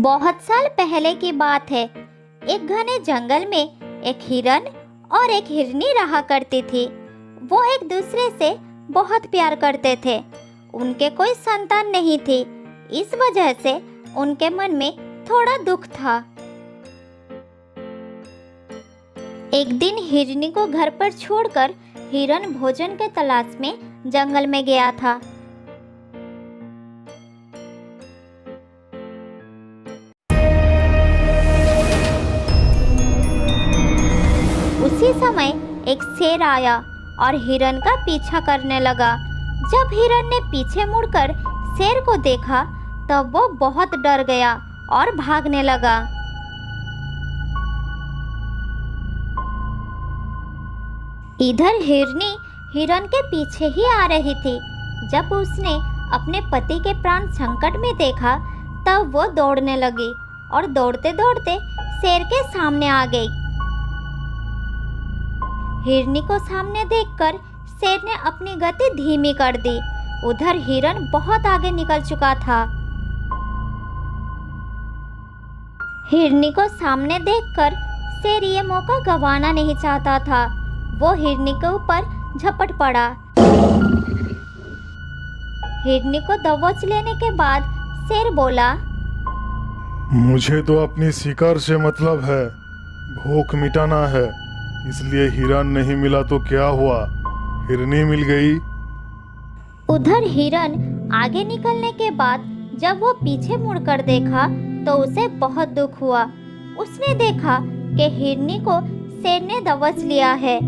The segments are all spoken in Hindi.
बहुत साल पहले की बात है। एक घने जंगल में एक हिरन और एक हिरनी रहा करती थी। वो एक दूसरे से बहुत प्यार करते थे। उनके कोई संतान नहीं थी, इस वजह से उनके मन में थोड़ा दुख था। एक दिन हिरनी को घर पर छोड़कर हिरन भोजन के तलाश में जंगल में गया था। उसी समय एक शेर आया और हिरन का पीछा करने लगा। जब हिरन ने पीछे मुड़कर शेर को देखा तब वो बहुत डर गया और भागने लगा। इधर हिरनी हिरन के पीछे ही आ रही थी। जब उसने अपने पति के प्राण संकट में देखा तब वो दौड़ने लगी और दौड़ते दौड़ते शेर के सामने आ गई। हिरनी को सामने देखकर शेर ने अपनी गति धीमी कर दी। उधर हिरन बहुत आगे निकल चुका था। हिरनी को सामने देखकर शेर ये मौका गंवाना नहीं चाहता था। वो हिरनी के ऊपर झपट पड़ा। हिरनी को दबोच लेने के बाद शेर बोला, मुझे तो अपनी शिकार से मतलब है, भूख मिटाना है, इसलिए हिरन नहीं मिला तो क्या हुआ, हिरनी मिल गई। उधर हिरन आगे निकलने के बाद जब वो पीछे मुड़कर देखा तो उसे बहुत दुख हुआ। उसने देखा कि हिरनी को शेर ने दबोच लिया है।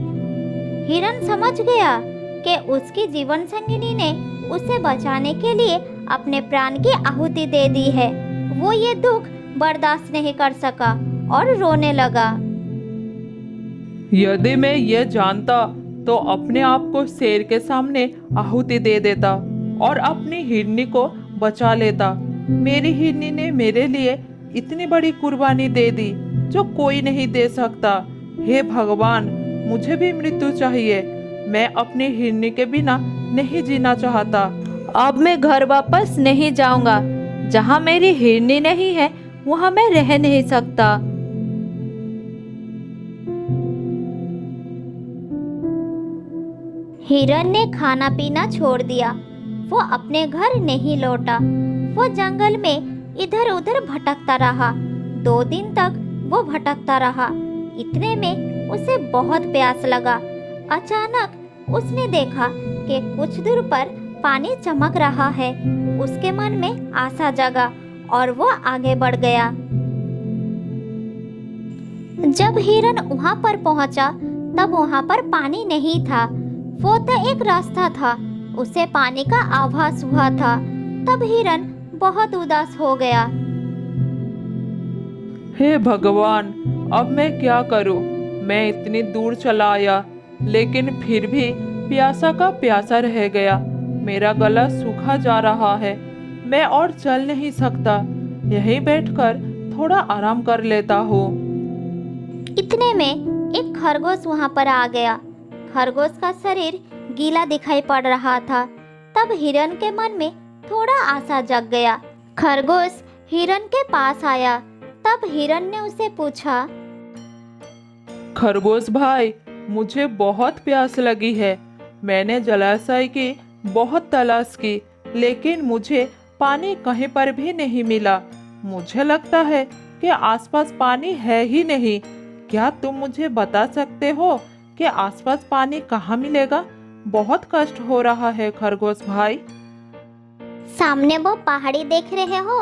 हिरन समझ गया कि उसकी जीवन संगिनी ने उसे बचाने के लिए अपने प्राण की आहुति दे दी है। वो ये दुख बर्दाश्त नहीं कर सका और रोने लगा। यदि मैं ये जानता तो अपने आप को शेर के सामने आहुति दे देता और अपनी हिरनी को बचा लेता। मेरी हिरनी ने मेरे लिए इतनी बड़ी कुर्बानी दे दी जो कोई नहीं दे सकता। हे भगवान, मुझे भी मृत्यु चाहिए। मैं अपनी हिरनी के बिना नहीं जीना चाहता। अब मैं घर वापस नहीं जाऊंगा। जहाँ मेरी हिरनी नहीं है वहाँ मैं रह नहीं सकता। हिरन ने खाना पीना छोड़ दिया। वो अपने घर नहीं लौटा। वो जंगल में इधर उधर भटकता रहा। 2 दिन तक वो भटकता रहा। इतने में उसे बहुत प्यास लगा। अचानक उसने देखा कि कुछ दूर पर पानी चमक रहा है। उसके मन में आशा जगा और वो आगे बढ़ गया। जब हिरन वहाँ पर पहुँचा तब वहाँ पर पानी नहीं था। वो तो एक रास्ता था, उसे पानी का आभास हुआ था। तब हिरन बहुत उदास हो गया। हे भगवान, अब मैं क्या करूं? मैं इतनी दूर चला आया लेकिन फिर भी प्यासा का प्यासा रह गया। मेरा गला सूखा जा रहा है। मैं और चल नहीं सकता। यहीं बैठकर थोड़ा आराम कर लेता हूँ। इतने में एक खरगोश वहाँ पर आ गया। खरगोश का शरीर गीला दिखाई पड़ रहा था। तब हिरन के मन में थोड़ा आशा जग गया। खरगोश हिरन के पास आया। तब हिरन ने उसे पूछा, खरगोश भाई, मुझे बहुत प्यास लगी है। मैंने जलाशय की बहुत तलाश की लेकिन मुझे पानी कहीं पर भी नहीं मिला। मुझे लगता है कि आसपास पानी है ही नहीं। क्या तुम मुझे बता सकते हो कि आसपास पानी कहाँ मिलेगा? बहुत कष्ट हो रहा है खरगोश भाई। सामने वो पहाड़ी देख रहे हो?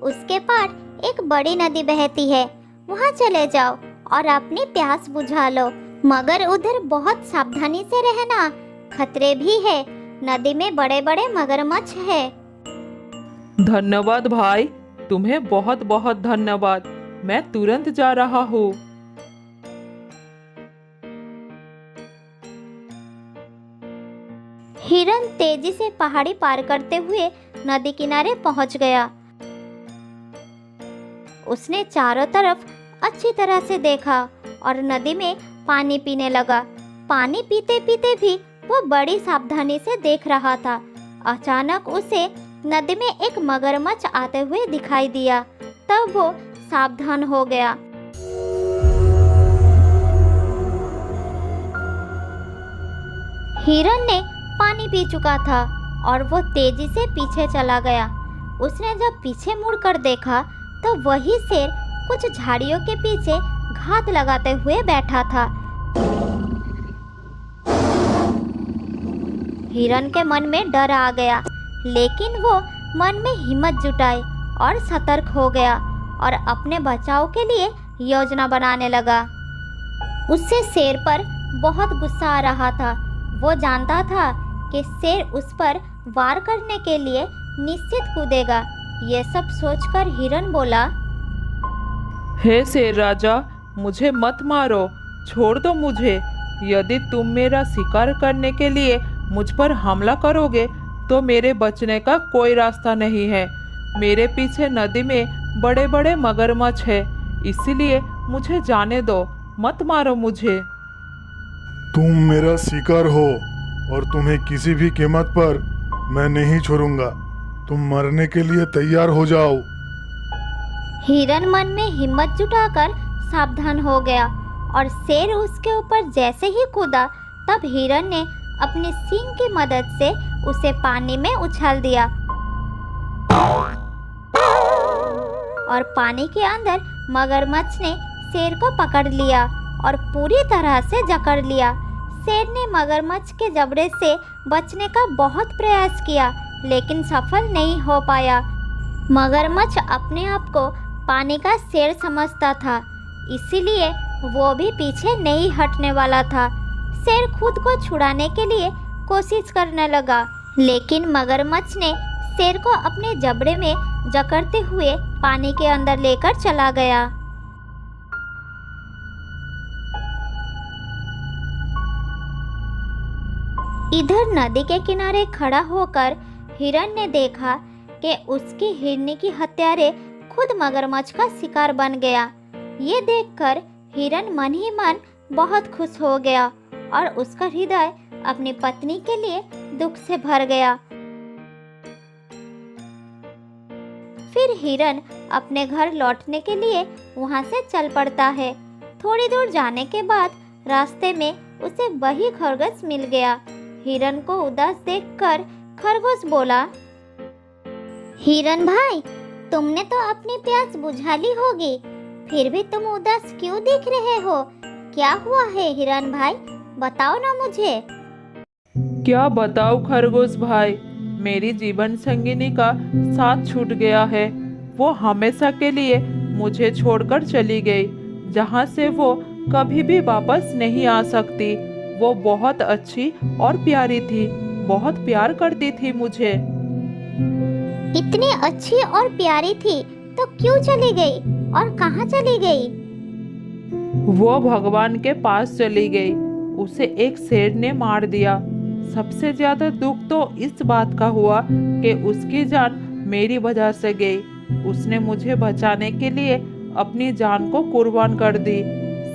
उसके पार एक बड़ी नदी बहती है। वहाँ चले जाओ और अपनी प्यास बुझा लो, मगर उधर बहुत सावधानी से रहना, खतरे भी है। नदी में बड़े बड़े मगरमच्छ है। धन्यवाद भाई, तुम्हें बहुत बहुत धन्यवाद। मैं तुरंत जा रहा हूँ। हिरन तेजी से पहाड़ी पार करते हुए नदी किनारे पहुंच गया। उसने चारों तरफ अच्छी तरह से देखा और नदी में पानी पीने लगा। पानी पीते पीते भी वो बड़ी सावधानी से देख रहा था। अचानक उसे नदी में एक मगरमच्छ आते हुए दिखाई दिया। तब वो सावधान हो गया। हिरन ने पानी पी चुका था और वो तेजी से पीछे चला गया। उसने जब पीछे मुड़कर देखा तो वही शेर कुछ झाड़ियों के पीछे घात लगाते हुए बैठा था। हिरन के मन में डर आ गया, लेकिन वो मन में हिम्मत जुटाई और सतर्क हो गया और अपने बचाव के लिए योजना बनाने लगा। उससे शेर पर बहुत गुस्सा आ रहा था। वो जानता था कि शेर उस पर वार करने के लिए निश्चित कूदेगा। ये सब सोचकर हिरन बोला, हे शेर राजा, मुझे मत मारो, छोड़ दो मुझे। यदि तुम मेरा शिकार करने के लिए मुझ पर हमला करोगे तो मेरे बचने का कोई रास्ता नहीं है। मेरे पीछे नदी में बड़े बड़े मगरमच्छ है, इसलिए मुझे जाने दो, मत मारो मुझे। तुम मेरा शिकार हो और तुम्हें किसी भी कीमत पर मैं नहीं छोड़ूंगा। तुम मरने के लिए तैयार हो जाओ। हिरन मन में हिम्मत जुटाकर सावधान हो गया और शेर उसके ऊपर जैसे ही कूदा तब हिरन ने अपनी सींग की मदद से उसे पानी में उछाल दिया और पानी के अंदर मगरमच्छ ने शेर को पकड़ लिया और पूरी तरह से जकड़ लिया। शेर ने मगरमच्छ के जबड़े से बचने का बहुत प्रयास किया, लेकिन सफल नहीं हो पाया। मगरमच्छ अपने आप को पानी का शेर समझता था, इसीलिए वो भी पीछे नहीं हटने वाला था। शेर खुद को छुड़ाने के लिए कोशिश करने लगा, लेकिन मगरमच्छ ने शेर को अपने जबड़े में जकड़ते हुए पानी के अंदर लेकर चला गया। इधर नदी के किनारे खड़ा होकर हिरन ने देखा कि उसकी हिरनी की हत्यारे खुद मगरमच्छ का शिकार बन गया। ये देखकर हिरन मन ही मन बहुत खुश हो गया और उसका हृदय अपनी पत्नी के लिए दुख से भर गया। फिर हिरन अपने घर लौटने के लिए वहां से चल पड़ता है। थोड़ी दूर जाने के बाद रास्ते में उसे वही खरगोश मिल गया। हिरन को उदास देखकर खरगोश बोला, हिरन भाई, तुमने तो अपनी प्यास बुझा ली होगी, फिर भी तुम उदास क्यों दिख रहे हो? क्या हुआ है हिरन भाई, बताओ ना मुझे। क्या बताऊं खरगोश भाई, मेरी जीवन संगिनी का साथ छूट गया है। वो हमेशा के लिए मुझे छोड़कर चली गई, जहाँ से वो कभी भी वापस नहीं आ सकती। वो बहुत अच्छी और प्यारी थी, बहुत प्यार करती थी मुझे। इतनी अच्छी और प्यारी थी तो क्यों चली गई और कहाँ चली गई? वो भगवान के पास चली गई, उसे एक शेर ने मार दिया। सबसे ज्यादा दुख तो इस बात का हुआ कि उसकी जान मेरी वजह से गई। उसने मुझे बचाने के लिए अपनी जान को कुर्बान कर दी।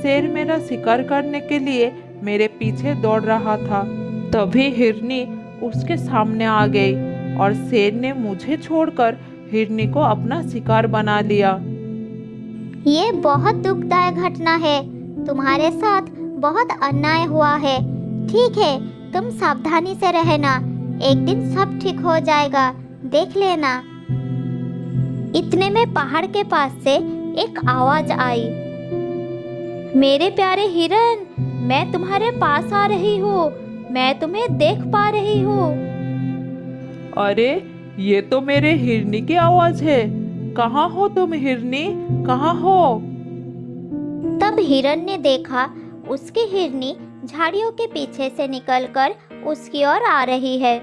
शेर मेरा शिकार करने के लिए मेरे पीछे दौड़ रहा था, तभी हिरनी उसके सामने आ गई और शेर ने मुझे छोड़कर हिरनी को अपना शिकार बना लिया। ये बहुत दुखदायक घटना है, तुम्हारे साथ बहुत अन्याय हुआ है। ठीक है, तुम सावधानी से रहना, एक दिन सब ठीक हो जाएगा, देख लेना। इतने में पहाड़ के पास से एक आवाज आई, मेरे प्यारे हिरन, मैं तुम्हारे पास आ रही हूँ, मैं तुम्हें देख पा रही हूँ। अरे, ये तो मेरे हिरनी की आवाज है। कहाँ हो तुम हिरनी, कहाँ हो? तब हिरन ने देखा उसकी हिरनी झाड़ियों के पीछे से निकलकर उसकी ओर आ रही है।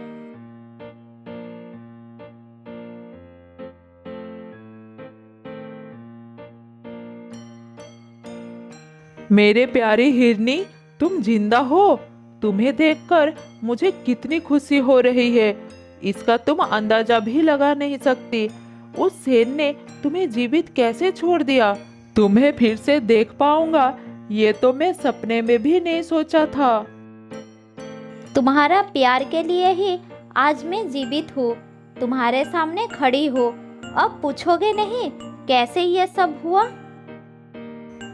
मेरे प्यारी हिरनी, तुम जिंदा हो? तुम्हें देखकर मुझे कितनी खुशी हो रही है, इसका तुम अंदाजा भी लगा नहीं सकती। उस शेर ने तुम्हें जीवित कैसे छोड़ दिया? तुम्हें फिर से देख पाऊंगा, ये तो मैं सपने में भी नहीं सोचा था। तुम्हारा प्यार के लिए ही आज मैं जीवित हूँ, तुम्हारे सामने खड़ी हूँ। अब पूछोगे नहीं कैसे ये सब हुआ?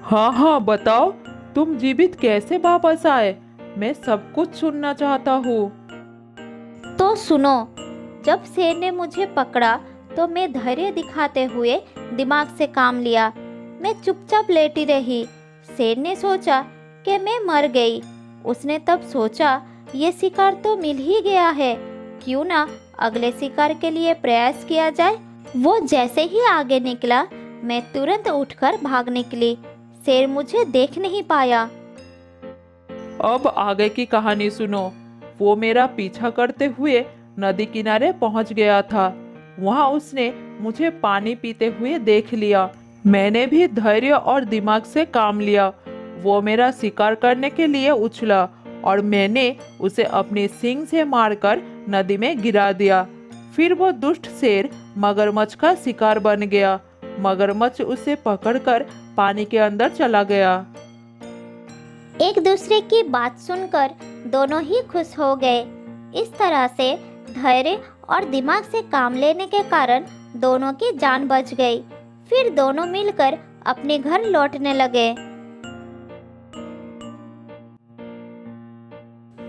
हाँ हाँ बताओ, तुम जीवित कैसे वापस आए? मैं सब कुछ सुनना चाहता हूँ। तो सुनो, जब शेर ने मुझे पकड़ा तो मैं धैर्य दिखाते हुए दिमाग से काम लिया। मैं चुपचाप लेटी रही। शेर ने सोचा कि मैं मर गई। उसने तब सोचा ये शिकार तो मिल ही गया है, क्यों ना अगले शिकार के लिए प्रयास किया जाए। वो जैसे ही आगे निकला, मैं तुरंत उठकर भाग निकली। शेर मुझे देख नहीं पाया। अब आगे की कहानी सुनो। वो मेरा पीछा करते हुए नदी किनारे पहुंच गया था। वहां उसने मुझे पानी पीते हुए देख लिया। मैंने भी धैर्य और दिमाग से काम लिया। वो मेरा शिकार करने के लिए उछला और मैंने उसे अपनी सींग से मारकर नदी में गिरा दिया। फिर वो दुष्ट शेर मगरमच्छ का शिकार बन गया। मगरमच्छ उसे पकड़कर पानी के अंदर चला गया। एक दूसरे की बात सुनकर दोनों ही खुश हो गए। इस तरह से धैर्य और दिमाग से काम लेने के कारण दोनों की जान बच गई। फिर दोनों मिलकर अपने घर लौटने लगे।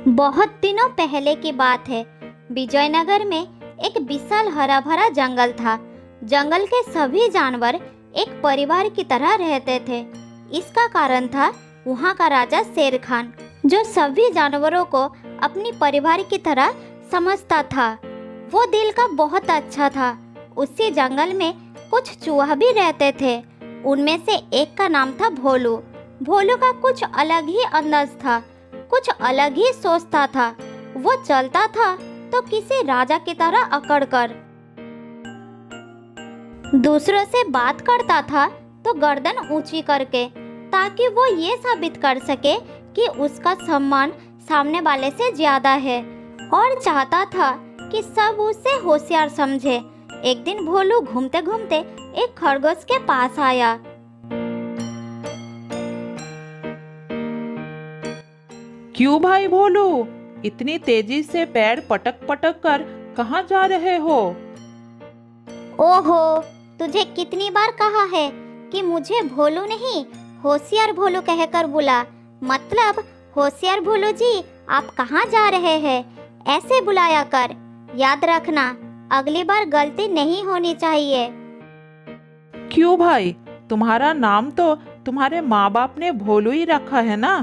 बहुत दिनों पहले की बात है। विजयनगर में एक विशाल हरा भरा जंगल था। जंगल के सभी जानवर एक परिवार की तरह रहते थे। इसका कारण था वहाँ का राजा शेर खान, जो सभी जानवरों को अपनी परिवार की तरह समझता था। वो दिल का बहुत अच्छा था। उसी जंगल में कुछ चूहा भी रहते थे। उनमें से एक का नाम था भोलू। भोलू का कुछ अलग ही अंदाज था, कुछ अलग ही सोचता था। वो चलता था तो किसी राजा की तरह अकड़कर, दूसरों से बात करता था तो गर्दन ऊंची करके, ताकि वो ये साबित कर सके कि उसका सम्मान सामने वाले से ज्यादा है, और चाहता था कि सब उसे होशियार समझे। एक दिन भोलू घूमते घूमते एक खरगोश के पास आया। क्यों भाई भोलू, इतनी तेजी से पैर पटक पटक कर कहाँ जा रहे हो? ओहो, तुझे कितनी बार कहा है कि मुझे भोलू नहीं होशियार भोलू कहकर बुला। मतलब होशियार भोलू जी, आप कहाँ जा रहे हैं? ऐसे बुलाया कर। याद रखना, अगली बार गलती नहीं होनी चाहिए। क्यों भाई, तुम्हारा नाम तो तुम्हारे माँ बाप ने भोलू ही रखा है ना?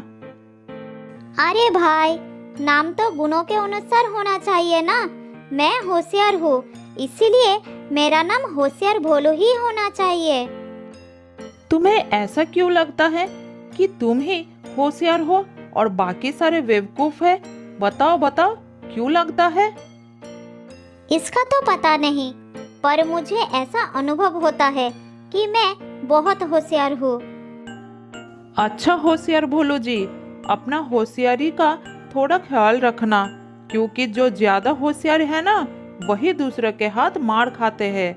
अरे भाई, नाम तो गुणों के अनुसार होना चाहिए ना। मैं होशियार हूँ, इसीलिए मेरा नाम होशियार भोलू ही होना चाहिए। तुम्हें ऐसा क्यों लगता है कि तुम ही होशियार हो और बाकी सारे बेवकूफ है? बताओ बताओ, क्यों लगता है? इसका तो पता नहीं, पर मुझे ऐसा अनुभव होता है कि मैं बहुत होशियार हूँ। अच्छा होशियार भोलू जी, अपना होशियारी का थोड़ा ख्याल रखना, क्योंकि जो ज्यादा होशियार है ना, वही दूसरे के हाथ मार खाते हैं।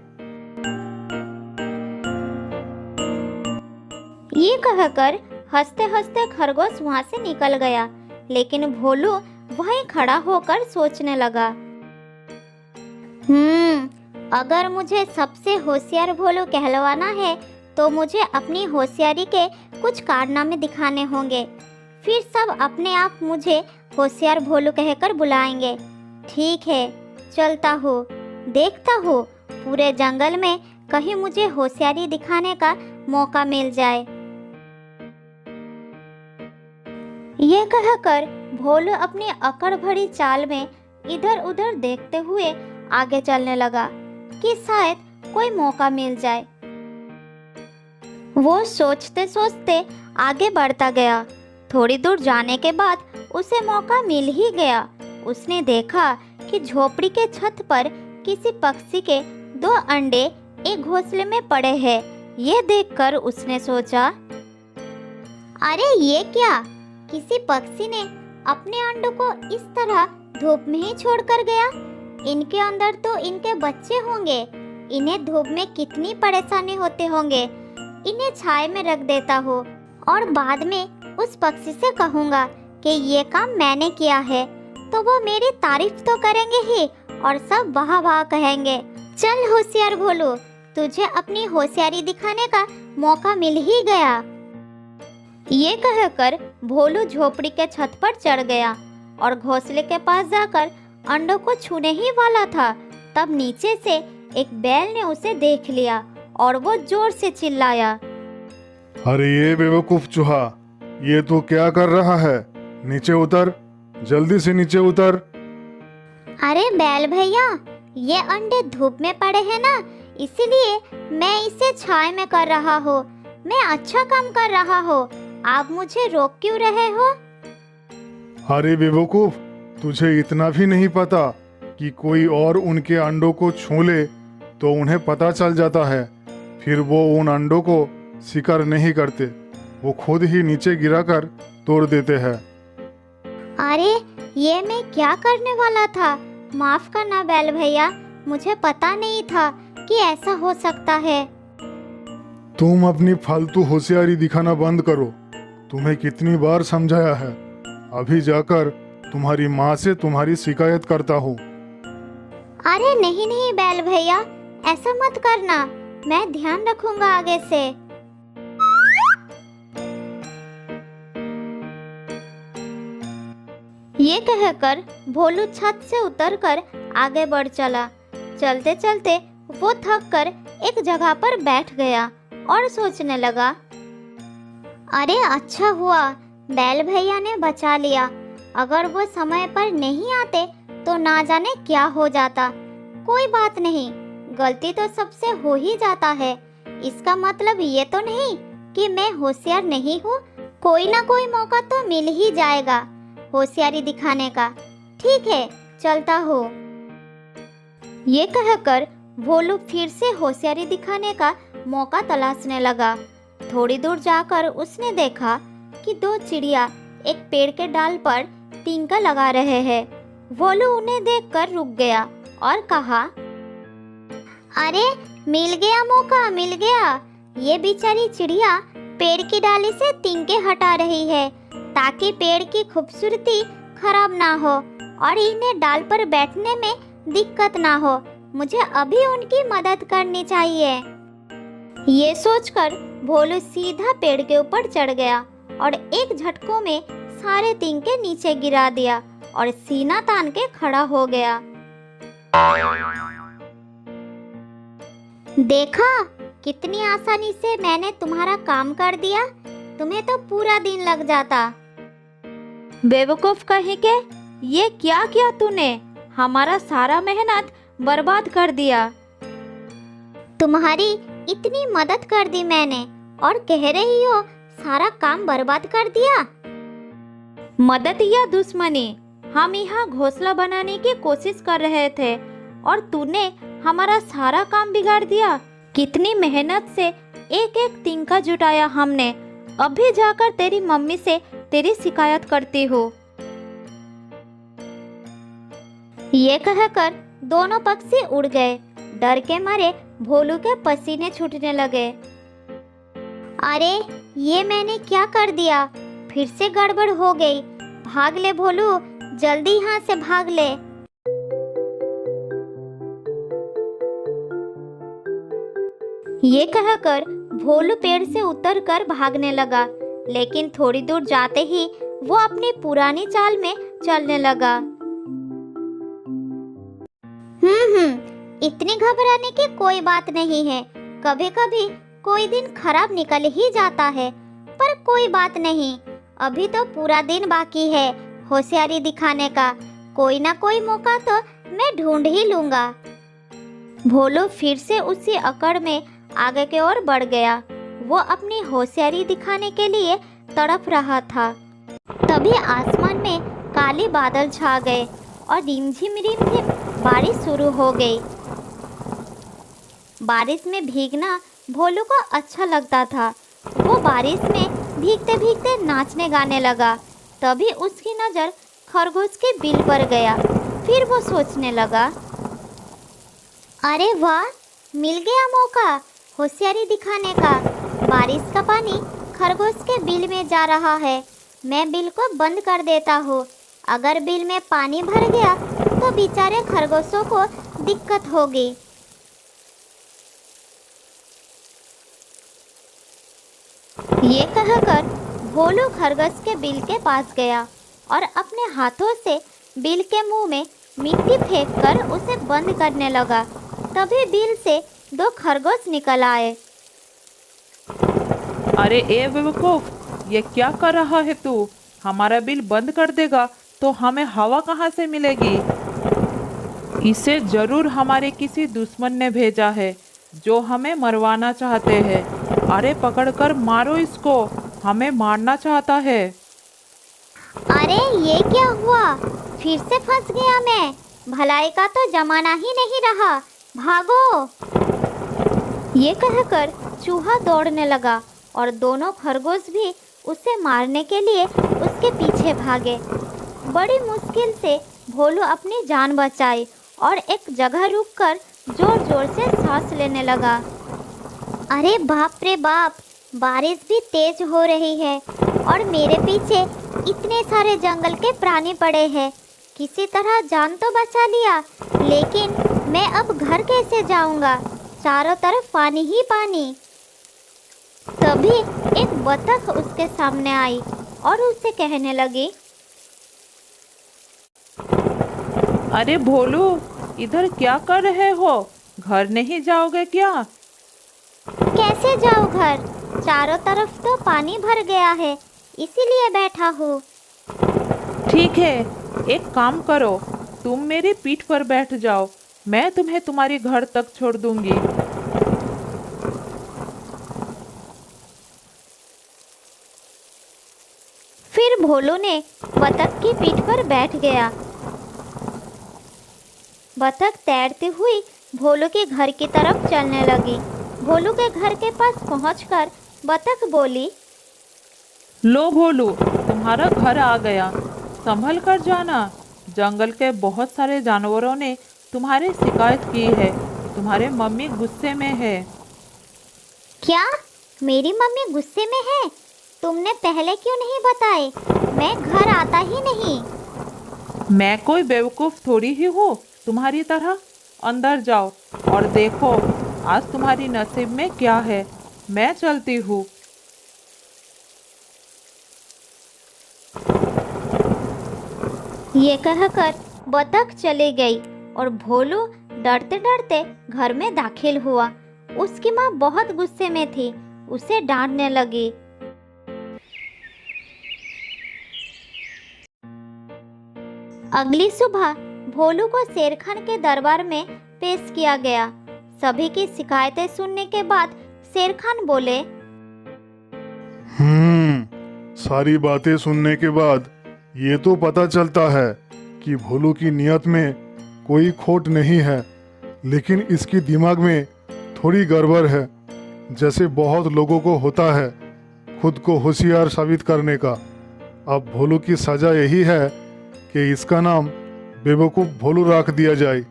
ये कहकर हंसते हंसते खरगोश वहाँ से निकल गया। लेकिन भोलू वहीं खड़ा होकर सोचने लगा, अगर मुझे सबसे होशियार भोलू कहलवाना है तो मुझे अपनी होशियारी के कुछ कारनामे दिखाने होंगे। फिर सब अपने आप मुझे होशियार भोलू कहकर बुलाएंगे। ठीक है, चलता हूँ, देखता हूँ पूरे जंगल में कहीं मुझे होशियारी दिखाने का मौका मिल जाए। ये कहकर भोलू अपनी अकड़ भरी चाल में इधर उधर देखते हुए आगे चलने लगा कि शायद कोई मौका मिल जाए। वो सोचते सोचते आगे बढ़ता गया। थोड़ी दूर जाने के बाद उसे मौका मिल ही गया। उसने देखा कि झोपड़ी के छत पर किसी पक्षी के 2 अंडे एक घोंसले में पड़े हैं। ये देखकर उसने सोचा, अरे ये क्या, किसी पक्षी ने अपने अंडों को इस तरह धूप में ही छोड़कर गया। इनके अंदर तो इनके बच्चे होंगे। इन्हें धूप में कितनी परेशानी होते होंगे। इन्हें छाए में रख देता हूँ और बाद में उस पक्षी से कहूँगा कि ये काम मैंने किया है, तो वो मेरी तारीफ तो करेंगे ही और सब वाह वाह कहेंगे। चल होशियार भोलू, तुझे अपनी होशियारी दिखाने का मौका मिल ही गया। ये कहकर भोलू झोपड़ी के छत पर चढ़ गया और घोंसले के पास जाकर अंडों को छूने ही वाला था, तब नीचे से एक बैल ने उसे देख लिया और वो जोर से चिल्लाया। अरे ये बेवकूफ चूहा, ये तू क्या कर रहा है? नीचे उतर, जल्दी से नीचे उतर। अरे बैल भैया, ये अंडे धूप में पड़े हैं ना, इसीलिए मैं इसे छाया में कर रहा हूँ। मैं अच्छा काम कर रहा हूँ, आप मुझे रोक क्यों रहे हो? अरे बेवकूफ, तुझे इतना भी नहीं पता कि कोई और उनके अंडों को छू ले तो उन्हें पता चल जाता है, फिर वो उन अंडों को शिकार नहीं करते, वो खुद ही नीचे गिराकर तोड़ देते हैं। अरे ये मैं क्या करने वाला था, माफ करना बैल भैया, मुझे पता नहीं था कि ऐसा हो सकता है। तुम अपनी फालतू होशियारी दिखाना बंद करो। तुम्हें कितनी बार समझाया है, अभी जाकर तुम्हारी माँ से तुम्हारी शिकायत करता हूँ। अरे नहीं नहीं बैल भैया, ऐसा मत करना, मैं ध्यान रखूंगा आगे से। ये कहकर भोलू छत से उतरकर आगे बढ़ चला। चलते चलते वो थक कर एक जगह पर बैठ गया और सोचने लगा, अरे अच्छा हुआ बैल भैया ने बचा लिया, अगर वो समय पर नहीं आते तो ना जाने क्या हो जाता। कोई बात नहीं, गलती तो सबसे हो ही जाता है, इसका मतलब ये तो नहीं कि मैं होशियार नहीं हूँ। कोई ना कोई मौका तो मिल ही जाएगा होशियारी दिखाने का। ठीक है, चलता हूँ। ये कहकर भोलू फिर से होशियारी दिखाने का मौका तलाशने लगा। थोड़ी दूर जाकर उसने देखा कि दो चिड़िया एक पेड़ के डाल पर तिनका लगा रहे हैं। भोलू उन्हें देखकर रुक गया और कहा, अरे मिल गया मौका, मिल गया। ये बेचारी चिड़िया पेड़ की डाली से तिनके हटा रही है ताकि पेड़ की खूबसूरती खराब ना हो और इन्हें डाल पर बैठने में दिक्कत ना हो। मुझे अभी उनकी मदद करनी चाहिए। ये सोचकर भोलू सीधा पेड़ के ऊपर चढ़ गया और एक झटकों में सारे तिनके नीचे गिरा दिया और सीना तान के खड़ा हो गया। देखा, कितनी आसानी से मैंने तुम्हारा काम कर दिया, तुम्हें तो पूरा दिन लग जाता। बेवकूफ कहीं के, ये क्या किया तूने? हमारा सारा मेहनत बर्बाद कर दिया। तुम्हारी इतनी मदद कर दी मैंने और कह रही हो सारा काम बर्बाद कर दिया। मदद या दुश्मनी, हम यहाँ घोंसला बनाने की कोशिश कर रहे थे और तूने हमारा सारा काम बिगाड़ दिया। कितनी मेहनत से एक एक तिनका जुटाया हमने। अभी जाकर तेरी मम्मी से तेरी शिकायत करती हूँ। ये कहकर दोनों पक्षी उड़ गए। डर के मारे भोलू के पसीने छूटने लगे। अरे ये मैंने क्या कर दिया, फिर से गड़बड़ हो गई। भाग ले भोलू, जल्दी यहाँ से भाग ले। ये कहकर भोलू पेड़ से उतरकर भागने लगा, लेकिन थोड़ी दूर जाते ही वो अपनी पुरानी चाल में चलने लगा। इतनी घबराने की कोई बात नहीं है। कभी कभी कोई दिन खराब निकल ही जाता है, पर कोई बात नहीं, अभी तो पूरा दिन बाकी है होशियारी दिखाने का। कोई ना कोई मौका तो मैं ढूंढ ही लूंगा। भोलू फिर से उसी अकड़ में आगे की ओर बढ़ गया। वो अपनी होशियारी दिखाने के लिए तड़प रहा था। तभी आसमान में काले बादल छा गए और रिमझिम रिमझिम बारिश शुरू हो गई। बारिश में भीगना भोलू को अच्छा लगता था। वो बारिश में भीगते भीगते नाचने गाने लगा। तभी उसकी नज़र खरगोश के बिल पर गया। फिर वो सोचने लगा, अरे वाह, मिल गया मौका होशियारी दिखाने का। बारिश का पानी खरगोश के बिल में जा रहा है। मैं बिल को बंद कर देता हूँ। अगर बिल में पानी भर गया तो बेचारे खरगोशों को दिक्कत होगी। ये कहकर भोलू खरगोश के बिल के पास गया और अपने हाथों से बिल के मुंह में मिट्टी फेंककर उसे बंद करने लगा। तभी बिल से 2 खरगोश निकल आए। अरे ए बेवकूफ, ये क्या कर रहा है तू? हमारा बिल बंद कर देगा तो हमें हवा कहाँ से मिलेगी? इसे जरूर हमारे किसी दुश्मन ने भेजा है जो हमें मरवाना चाहते हैं। अरे पकड़कर मारो इसको, हमें मारना चाहता है। अरे ये क्या हुआ? फिर से फंस गया मैं। भलाई का तो जमाना ही नहीं रहा, भागो। ये कहकर चूहा दौड़ने लगा और दोनों खरगोश भी उसे मारने के लिए उसके पीछे भागे। बड़ी मुश्किल से भोलू अपनी जान बचाई और एक जगह रुककर जोर जोर से सांस लेने लगा। अरे बाप रे बाप, बारिश भी तेज हो रही है और मेरे पीछे इतने सारे जंगल के प्राणी पड़े हैं। किसी तरह जान तो बचा लिया, लेकिन मैं अब घर कैसे जाऊंगा? चारों तरफ पानी ही पानी। तभी एक बतख उसके सामने आई और उससे कहने लगी, अरे भोलू, इधर क्या कर रहे हो? घर नहीं जाओगे क्या? कैसे जाऊं घर? चारों तरफ तो पानी भर गया है, इसीलिए बैठा हूँ। ठीक है, एक काम करो, तुम मेरी पीठ पर बैठ जाओ, मैं तुम्हें तुम्हारे घर तक छोड़ दूंगी। फिर भोलू ने बतख की पीठ पर बैठ गया। बतख तैरती हुई भोलू के घर की तरफ चलने लगी। भोलू के घर के पास पहुंचकर बतख बोली, लो भोलू, तुम्हारा घर आ गया, संभल कर जाना। जंगल के बहुत सारे जानवरों ने तुम्हारी शिकायत की है, तुम्हारे मम्मी गुस्से में है। क्या? मेरी मम्मी गुस्से में है? तुमने पहले क्यों नहीं बताए? मैं घर आता ही नहीं। मैं कोई बेवकूफ़ थोड़ी ही हूँ तुम्हारी तरह। अंदर जाओ और देखो आज तुम्हारी नसीब में क्या है। मैं चलती हूँ। ये कहकर बतख चली गई और भोलू डरते डरते घर में दाखिल हुआ। उसकी माँ बहुत गुस्से में थी, उसे डांटने लगी। अगली सुबह भोलू को शेर खान के दरबार में पेश किया गया। सभी की शिकायतें सुनने के बाद शेर खान बोले, सारी बातें सुनने के बाद ये तो पता चलता है कि भोलू की नियत में कोई खोट नहीं है, लेकिन इसकी दिमाग में थोड़ी गड़बड़ है, जैसे बहुत लोगों को होता है खुद को होशियार साबित करने का। अब भोलू की सजा यही है कि इसका नाम बेवकूफ़ भोलू रख दिया जाए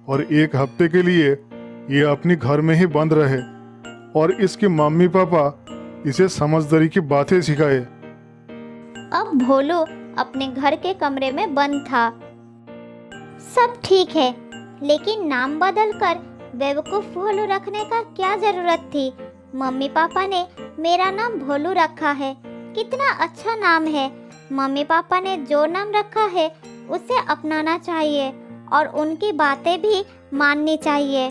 और 1 हफ्ते के लिए ये अपनी घर में ही बंद रहे और इसके मम्मी पापा इसे समझदारी की बातें सिखाए। अब भोलू अपने घर के कमरे में बंद था। सब ठीक है, लेकिन नाम बदलकर बेवकूफ भोलू रखने का क्या जरूरत थी? मम्मी पापा ने मेरा नाम भोलू रखा है, कितना अच्छा नाम है। मम्मी पापा ने जो नाम रखा है उसे अपनाना चाहिए और उनकी बातें भी माननी चाहिए।